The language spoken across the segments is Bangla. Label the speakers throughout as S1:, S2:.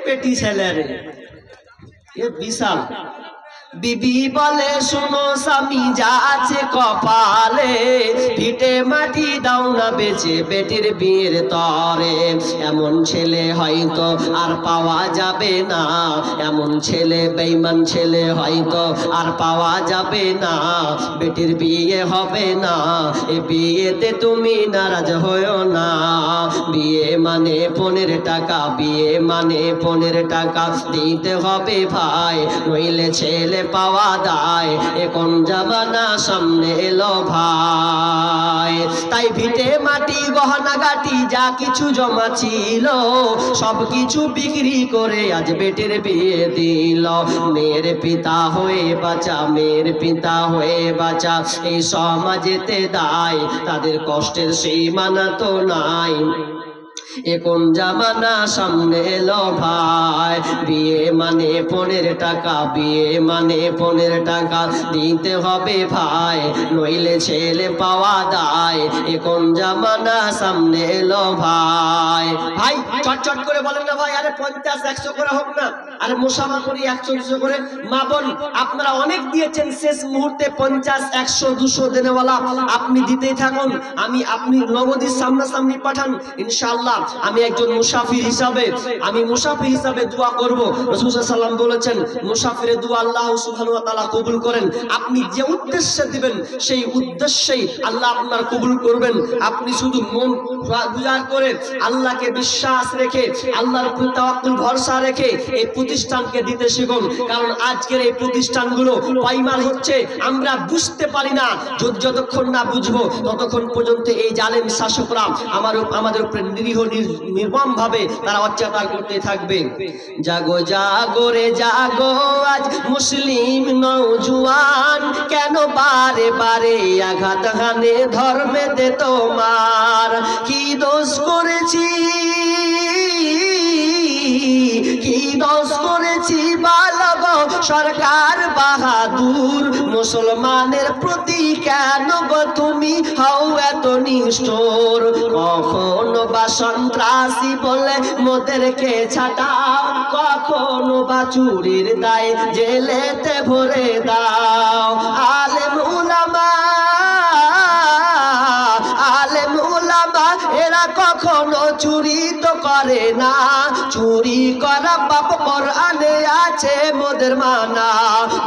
S1: বেটি ছেলে রে, এ বিশাল। বিবি বলে শোনো স্বামী যা আছে কপালে, ভিটে মাটি দাও না বেচে বেটির বিয়ের তরে। এমন ছেলে হয়তো আর পাওয়া যাবে না, এমন ছেলে বেঈমান ছেলে হয়তো আর পাওয়া যাবে না। বেটির বিয়ে হবে না, এ বিয়েতে তুমি নারাজ হয়ো না। বিয়ে মানে 15 টাকা, বিয়ে মানে 15 টাকা দিতে হবে ভাই, নইলে ছেলে পাওয়া দায়। এ কোন জামানা সামনে এলো ভাই। তাই ভিটে মাটি গহনা গাটি যা কিছু জমা ছিল সব কিছু বিক্রি করে আজ বেটির বিয়ে দিল। মেয়ের পিতা হয়ে বাঁচা, মেয়ের পিতা হয়ে বাঁচা, এই সমাজেতে দায়, তাদের কষ্টের সীমানা তো নাই। এ কোন জামানা সামনে এলো ভাই। বিয়ে মানে 15 টাকা, বিয়ে মানে 15 টাকা দিতে হবে ভাই, নইলে ছেলে পাওয়া দায়। এ কোন জামানা সামনে এলো ভাই। ভাই চটচট করে বলেন না ভাই, আরে 50-100 করে হোক না, আরে মুসাফা করি 100-200 করে। মা বোন আপনারা অনেক দিয়েছেন, শেষ মুহূর্তে 50-100-200 দেনেওয়ালা আপনি দিতেই থাকুন। আপনি নগদের সামনাসামনি পাঠান, ইনশাআল্লাহ আমি একজন মুসাফির হিসাবে দোয়া করব। রাসূল সাল্লাল্লাহু আলাইহি ওয়াসাল্লাম বলেছেন মুসাফিরের দোয়া আল্লাহ সুবহানাহু ওয়া তাআলা কবুল করেন। আপনি যে উদ্দেশ্যে দিবেন সেই উদ্দেশ্যেই আল্লাহ আপনার কবুল করবেন। আপনি শুধু মন গুজার করে আল্লাহকে বিশ্বাস রেখে, আল্লাহর উপর তাওয়াক্কুল ভরসা রেখে এই প্রতিষ্ঠানকে দিতে শিখুন। কারণ আজকের এই প্রতিষ্ঠানগুলো পাইমাল হচ্ছে, আমরা বুঝতে পারি না। যতক্ষণ না বুঝবো ততক্ষণ পর্যন্ত এই জালেম শাসকরা আমাদের উপরে নিরীহ নির্মম ভাবে তারা অত্যাচার করতে থাকবে। জাগো জাগো রে জাগো আজ মুসলিম নওজোয়ান, কেন বারে বারে আঘাত হানে ধর্মেতে তোমার। কি দোষ করেছি, কি দোষ করেছি বালগো সরকার বাহাদুর, মুসলমানের প্রতি কেন গো তুমি হও এত নিষ্ঠুর। কখনো বা সন্ত্রাসী বলে মোদেরকে ছাটাও, কখনো বা চুরির দায়ে জেলেতে ভরে দাও। আলেম উলামা এরা কখনো চুরি তো করে না, চুরি করা পাপ কোরআনে আছে মোদের মানা।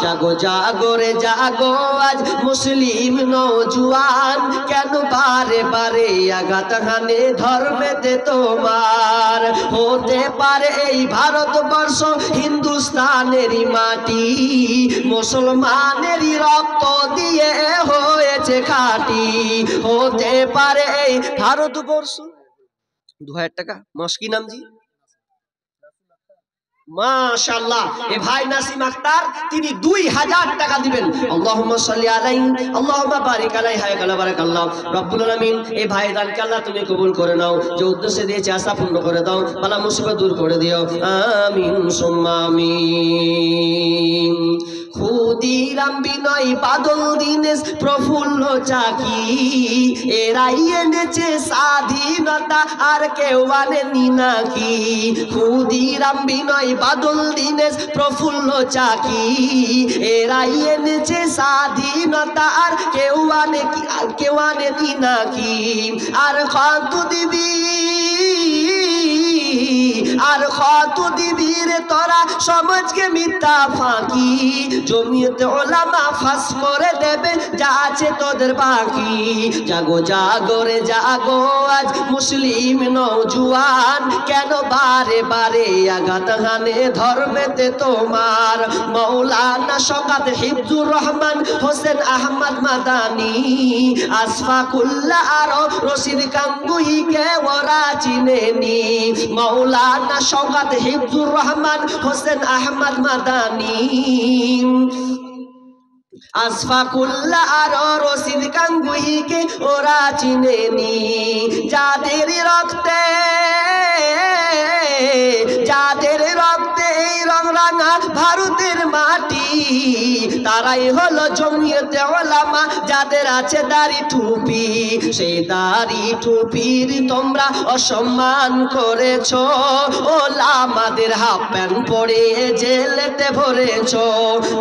S1: জাগো জাগো রে জাগো আজ মুসলিম নওজোয়ান, কেন বারে বারে আঘাত হানে ধর্মেতে তোমার। হতে পারে এই ভারতবর্ষ হিন্দুস্তানেরই মাটি, মুসলমানেরই রক্ত দিয়ে হয়েছে খাঁটি। হতে পারে এই ভারতবর্ষ। 2000 টাকা মস্কি নাম জি, মাশাআল্লাহ। এ ভাই নাসিম আক্তার তিনি 2000 টাকা দিবেন। আল্লাহুম্মা সাল্লি আলাইহি আল্লাহুম্মা বারিক আলাইহি হায় কালা বারাকাল্লাহ। রব্বুল আলামিন এই ভাই দানকে আল্লাহ তুমি কবুল করে নাও, যে উদ্দেশ্যে দিয়েছে আশা পূর্ণ করে দাও, বালা মুসিবত দূর করে দিও, আমিন সুম্মা আমিন। ক্ষুদিরাম বিনয় বাদল দীনেশ প্রফুল্ল চাকি, এরাই এনেছে স্বাধীনতা আর কেউ আনেনি নাকি। ক্ষুদিরাম বিনয় বাদল দীনেশ প্রফুল্ল চাকি, এরাই এনেছে স্বাধীনতা আর কেউ আনেনি নাকি। আর কত দিবি, আর কত দিবি রে তোরা সমাজকে মিথ্যা ফাঁকি। জমিয়তে উলামা ফাঁস করে দেবে যা আছে তোদের বাকি। জাগো জাগো রে জাগো আজ মুসলিম নওজোয়ান, কেন বারে বারে আঘাত হানে ধর্মেতে তোমার। মাওলানা শওকত হিফজুর রহমান হোসেন আহমদ মাদানী, আশফাকুল্লাহ আর রশিদ গাঙ্গুহিকে ওরা চিনেনি। মাওলানা শওকত হিফজুর রহমান হোসেন আহমদ মাদানী, আশফাকুল্লাহ আর রশিদ গাঙ্গুহিকে ওরা চিনেনি। যাদের রক্তে এই রং রাঙা ভারতের মাটি, তারাই হলো জমিয়তে উলামা, যাদের আছে দাড়ি টুপি। সেই দাড়ি টুপির তোমরা অসম্মান করেছো, ওলামাদের হাফ প্যান্ট পরে জেলেতে ভরেছো।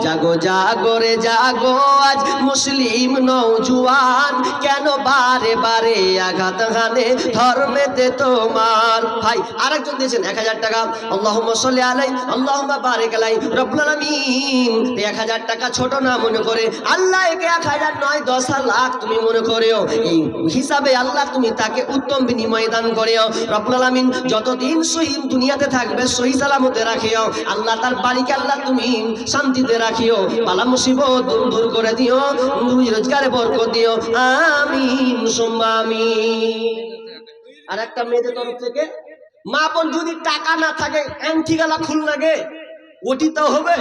S1: জাগো জাগো রে জাগো আজ মুসলিম নওজোয়ান, কেন বারে বারে আঘাত হানে ধর্মেতে তোমার। ভাই আরেকজন দিয়েছেন 1000 টাকা, আল্লাহুম্মা সাল্লি আলাইহি আল্লাহুম্মা বারিক আলাইহি রব্বুল আলামিন। 1000 টাকা ছোট না মনে করে আল্লাহ একে 1000 নয় 10 লাখ তুমি মনে করেও, এই হিসাবে আল্লাহ তুমি তাকে উত্তম বিনিময় দান করেও। রব্বুল আলামিন যতদিন সহি দুনিয়াতে থাকবে সহি সালামতে রাখিও। আল্লাহ তার বাড়িকে আল্লাহ তুমি শান্তিতে রাখিও, বালা মুসিবত দূর করে দিও, রুজি রোজগারে বরকত দিও। আমিন সুম্মা আমিন। আর একটা মেয়েদের তরফ থেকে, মা বোন যদি টাকা না থাকে অ্যান্টি গালা খুল লাগে, ওটি তো হবে।